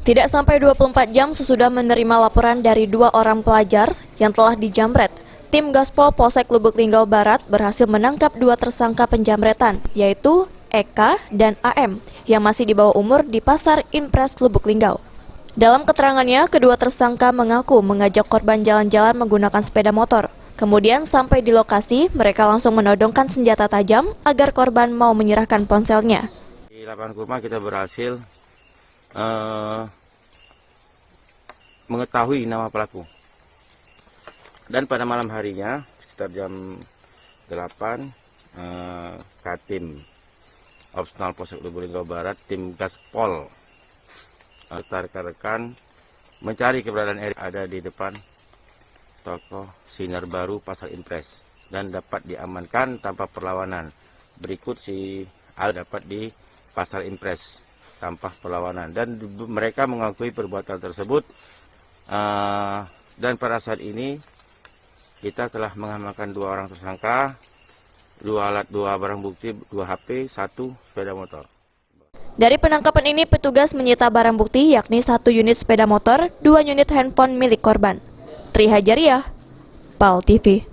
Tidak sampai 24 jam sesudah menerima laporan dari 2 orang pelajar yang telah dijamret, tim Gaspol Polsek Lubuk Linggau Barat berhasil menangkap 2 tersangka penjamretan, yaitu Eka dan AM, yang masih di bawah umur di Pasar Impres Lubuk Linggau. Dalam keterangannya, kedua tersangka mengaku mengajak korban jalan-jalan menggunakan sepeda motor. Kemudian sampai di lokasi, mereka langsung menodongkan senjata tajam agar korban mau menyerahkan ponselnya. Di lapangan kurma kita berhasil mengetahui nama pelaku. Dan pada malam harinya, sekitar jam 8, Katim Opsional Polsek Lubuk Linggau Barat, tim Gaspol, rekan-rekan mencari keberadaan Erik ada di depan toko Sinar Baru Pasar Impres dan dapat diamankan tanpa perlawanan. Berikut si Al dapat di Pasar Impres tanpa perlawanan dan mereka mengakui perbuatan tersebut. Dan pada saat ini kita telah mengamankan 2 orang tersangka, 2 barang bukti, 2 HP, 1 sepeda motor. Dari penangkapan ini, petugas menyita barang bukti yakni 1 unit sepeda motor, 2 unit handphone milik korban. Tri Hajariah, PAL TV.